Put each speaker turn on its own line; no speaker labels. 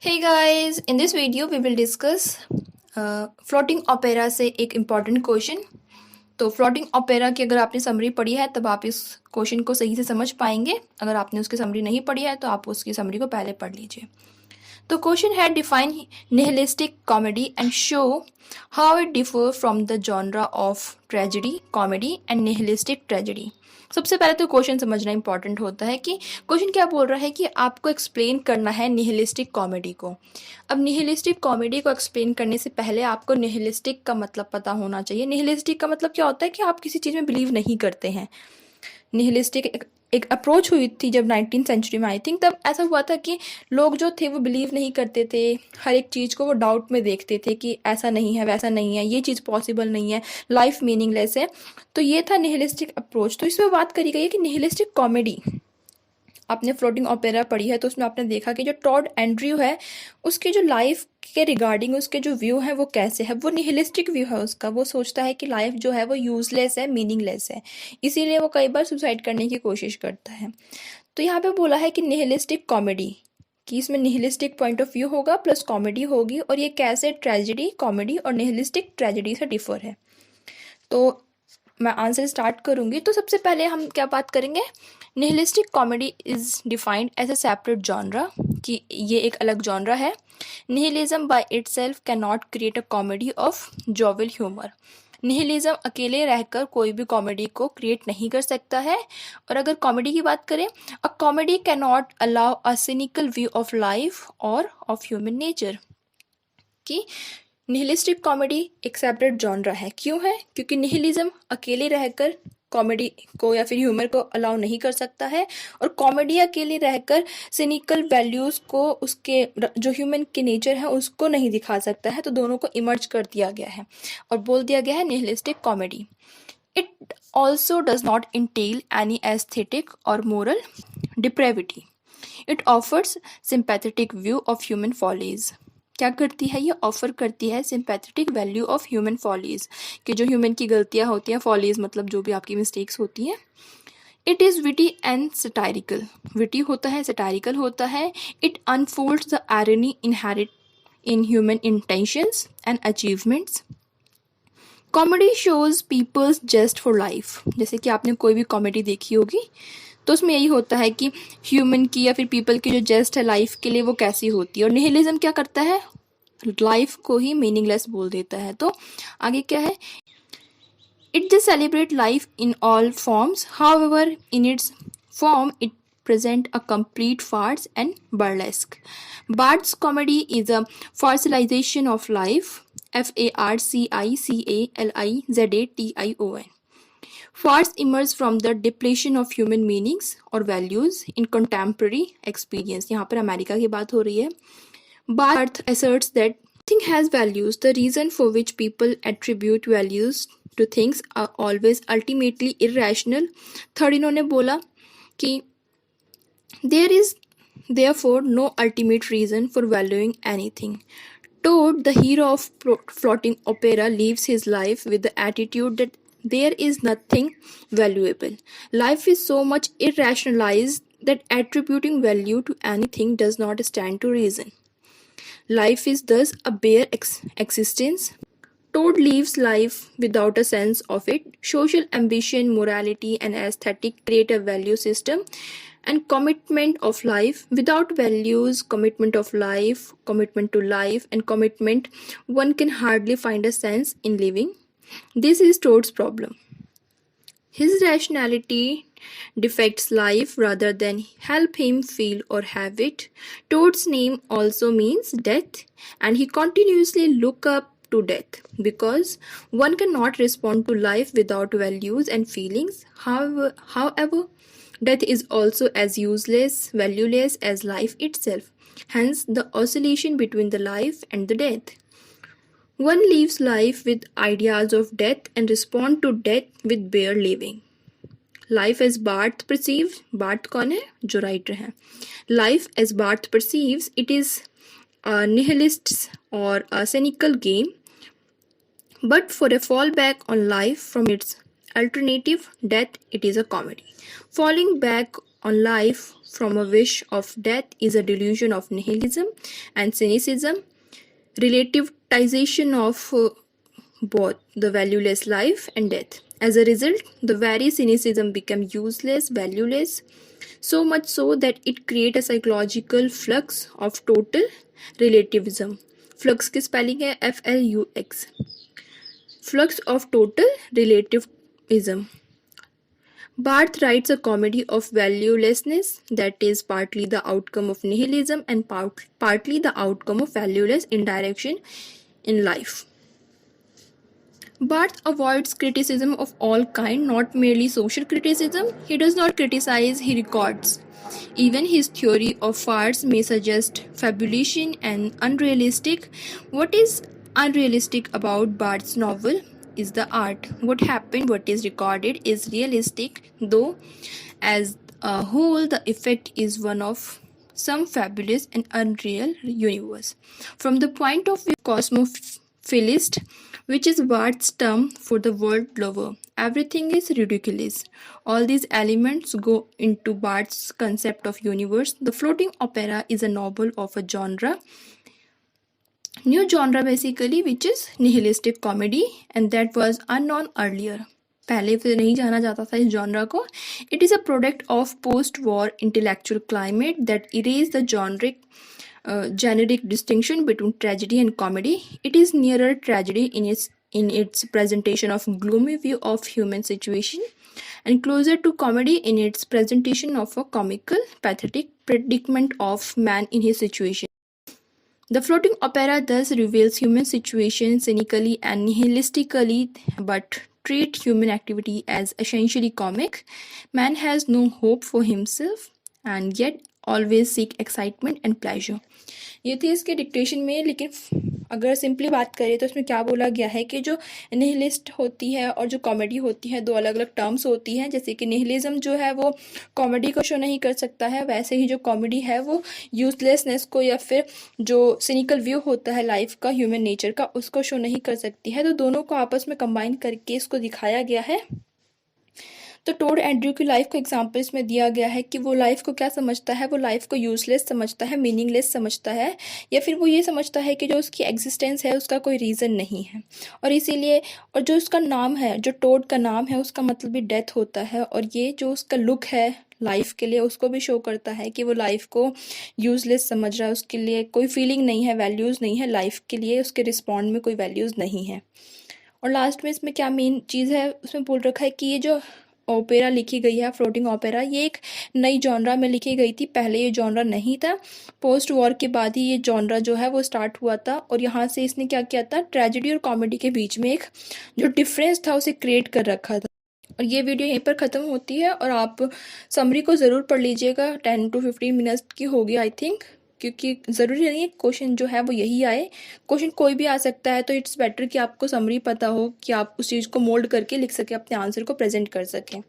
Hey guys, in this video we will discuss floating opera से एक important question. तो floating opera की अगर आपने समरी पढ़ी है तब आप इस क्वेश्चन को सही से समझ पाएंगे। अगर आपने उसकी समरी नहीं पढ़ी है तो आप उसकी समरी को पहले पढ़ लीजिए। तो क्वेश्चन है define nihilistic comedy and show how it differ from the genre of tragedy comedy and nihilistic tragedy. सबसे पहले तो क्वेश्चन समझना इंपॉर्टेंट होता है कि क्वेश्चन क्या बोल रहा है कि आपको एक्सप्लेन करना है निहिलिस्टिक कॉमेडी को। अब निहिलिस्टिक कॉमेडी को एक्सप्लेन करने से पहले आपको निहिलिस्टिक का मतलब पता होना चाहिए। निहिलिस्टिक का मतलब क्या होता है कि आप किसी चीज़ में बिलीव नहीं करते हैं। निहिलिस्टिक एक अप्रोच हुई थी जब 19th सेंचुरी में आई थिंक, तब ऐसा हुआ था कि लोग जो थे वो बिलीव नहीं करते थे। हर एक चीज़ को वो डाउट में देखते थे कि ऐसा नहीं है, वैसा नहीं है, ये चीज़ पॉसिबल नहीं है, लाइफ मीनिंगलेस है। तो ये था निहिलिस्टिक अप्रोच। तो इसमें बात करी गई है कि निहिलिस्टिक कॉमेडी, आपने फ्लोटिंग ओपेरा पढ़ी है तो उसमें आपने देखा कि जो टॉड एंड्रयू है उसके जो लाइफ के रिगार्डिंग उसके जो व्यू है वो कैसे है, वो निहिलिस्टिक व्यू है उसका। वो सोचता है कि लाइफ जो है वो यूजलेस है, मीनिंगलेस है, इसीलिए वो कई बार सुसाइड करने की कोशिश करता है। तो यहाँ पे बोला है कि निहिलिस्टिक कॉमेडी, कि इसमें निहिलिस्टिक पॉइंट ऑफ व्यू होगा प्लस कॉमेडी होगी, और ये कैसे ट्रेजेडी कॉमेडी और निहिलिस्टिक ट्रेजेडी से डिफर है। तो मैं आंसर स्टार्ट करूंगी। तो सबसे पहले हम क्या बात करेंगे, nihilistic comedy is defined as a separate genre, कि ये एक अलग जॉनरा है। Nihilism by itself can not create a comedy of jovial humour. Nihilism अकेले रहकर कोई भी कॉमेडी को क्रिएट नहीं कर सकता है। और अगर कॉमेडी की बात करें, a comedy can not allow a cynical view of life और ऑफ ह्यूमन नेचर। कि निहिलिस्टिक कॉमेडी एक सेपरेट जॉनरा है। क्यों है? क्योंकि निहिलिज्म अकेले रहकर कॉमेडी को या फिर ह्यूमर को अलाउ नहीं कर सकता है, और कॉमेडी अकेले रहकर सिनिकल वैल्यूज़ को, उसके जो ह्यूमन के नेचर है उसको नहीं दिखा सकता है। तो दोनों को इमर्ज कर दिया गया है और बोल दिया गया है nihilistic comedy. It also does not entail any aesthetic और moral depravity. It offers sympathetic view of human follies. क्या करती है ये? ऑफर करती है sympathetic value of human follies, कि जो ह्यूमन की गलतियां होती हैं, फॉलीज मतलब जो भी आपकी मिस्टेक्स होती हैं। It is witty and satirical. Witty होता है, सटायरिकल होता है। It unfolds the irony inherit in human intentions and achievements. Comedy shows peoples just for life. जैसे कि आपने कोई भी कॉमेडी देखी होगी तो उसमें यही होता है कि ह्यूमन की या फिर पीपल की जो जेस्ट है लाइफ के लिए वो कैसी होती है। और निहिलिज्म क्या करता है? लाइफ को ही मीनिंगलेस बोल देता है। तो आगे क्या है? It just celebrate life in all forms, however in its form it present a complete farce and burlesque. Bart's comedy is a farcialization of life. FARCICALIZATION. Farce emerges from the depletion of human meanings or values in contemporary experience. यहाँ पर America की बात हो रही है। Barth asserts that nothing has values. The reason for which people attribute values to things are always ultimately irrational. Third इन्होंने बोला कि there is therefore no ultimate reason for valuing anything. Toad, the hero of floating opera, lives his life with the attitude that there is nothing valuable. Life is so much irrationalized that attributing value to anything does not stand to reason. Life is thus a bare existence. Toad lives life without a sense of it. Social ambition, morality, and aesthetic create a value system and commitment of life. Without values, commitment of life, commitment to life, and commitment, one can hardly find a sense in living. This is Toad's problem. His rationality defects life rather than help him feel or have it. Toad's name also means death, and he continuously look up to death because one cannot respond to life without values and feelings. However, death is also as useless, valueless as life itself. Hence, the oscillation between the life and the death. One lives life with ideas of death and respond to death with bare living. Life as Barth perceives, Barth कौन है? जो writer हैं. Life as Barth perceives, it is a nihilist's or a cynical game. But for a fallback on life from its alternative death, it is a comedy. Falling back on life from a wish of death is a delusion of nihilism and cynicism, relativization of both the valueless life and death. As a result, the very cynicism becomes useless, valueless, so much so that it creates a psychological flux of total relativism. Flux की spelling है FLUX. Flux of total relativism. Barth writes a comedy of valuelessness that is partly the outcome of nihilism and partly the outcome of valueless indirection in life. Barth avoids criticism of all kind, not merely social criticism. He does not criticize, he records. Even his theory of farce may suggest fabulation and unrealistic. What is unrealistic about Barth's novel is the art. What happened, what is recorded, is realistic, though as a whole the effect is one of some fabulous and unreal universe. From the point of view of cosmophilist, which is Barth's term for the world lover, everything is ridiculous. All these elements go into Barth's concept of universe. The floating opera is a novel of a new genre basically, which is nihilistic comedy, and that was unknown earlier. पहले फिर नहीं जाना जाता था इस genre को. It is a product of post-war intellectual climate that erased the generic distinction between tragedy and comedy. It is nearer tragedy in its presentation of gloomy view of human situation, and closer to comedy in its presentation of a comical, pathetic predicament of man in his situation. The floating opera thus reveals human situation cynically and nihilistically, but treat human activity as essentially comic. Man has no hope for himself and yet always seek excitement and pleasure. ये थी इसके dictation में, लेकिन अगर simply बात करें तो इसमें क्या बोला गया है कि जो निहिलिस्ट होती है और जो कॉमेडी होती है दो अलग अलग टर्म्स होती हैं. जैसे कि निहिलिज्म जो है वो कॉमेडी को शो नहीं कर सकता है, वैसे ही जो कॉमेडी है वो यूजलेसनेस को या फिर जो सिनिकल व्यू होता है लाइफ का, ह्यूमन नेचर का, उसको शो नहीं कर सकती है. तो दोनों को आपस में कंबाइन करके इसको दिखाया गया है. तो टोड एंड्रयू की लाइफ को एग्जाम्पल इसमें दिया गया है कि वो लाइफ को क्या समझता है, वो लाइफ को यूजलेस समझता है, मीनिंगलेस समझता है, या फिर वो ये समझता है कि जो उसकी एग्जिस्टेंस है उसका कोई रीज़न नहीं है. और इसीलिए, और जो उसका नाम है, जो टोड का नाम है, उसका मतलब भी डेथ होता है. और ये जो उसका लुक है लाइफ के लिए, उसको भी शो करता है कि वो लाइफ को यूजलेस समझ रहा है, उसके लिए कोई फीलिंग नहीं है, वैल्यूज़ नहीं है लाइफ के लिए, उसके रिस्पॉन्ड में कोई वैल्यूज़ नहीं है. और लास्ट में इसमें क्या मेन चीज़ है, उसमें बोल रखा है कि ये जो ओपेरा लिखी गई है, फ्लोटिंग ओपेरा, ये एक नई जॉनरा में लिखी गई थी. पहले ये जॉनरा नहीं था, पोस्ट वॉर के बाद ही ये जॉनरा जो है वो स्टार्ट हुआ था. और यहाँ से इसने क्या किया था, ट्रेजेडी और कॉमेडी के बीच में एक जो डिफरेंस था उसे क्रिएट कर रखा था. और ये वीडियो यहीं पर ख़त्म होती है, और आप समरी को ज़रूर पढ़ लीजिएगा. 10 to 15 मिनट्स की होगी आई थिंक, क्योंकि ज़रूरी नहीं है क्वेश्चन जो है वो यही आए, क्वेश्चन कोई भी आ सकता है. तो इट्स बेटर कि आपको समरी पता हो कि आप उस चीज़ को मोल्ड करके लिख सकें, अपने आंसर को प्रेजेंट कर सकें.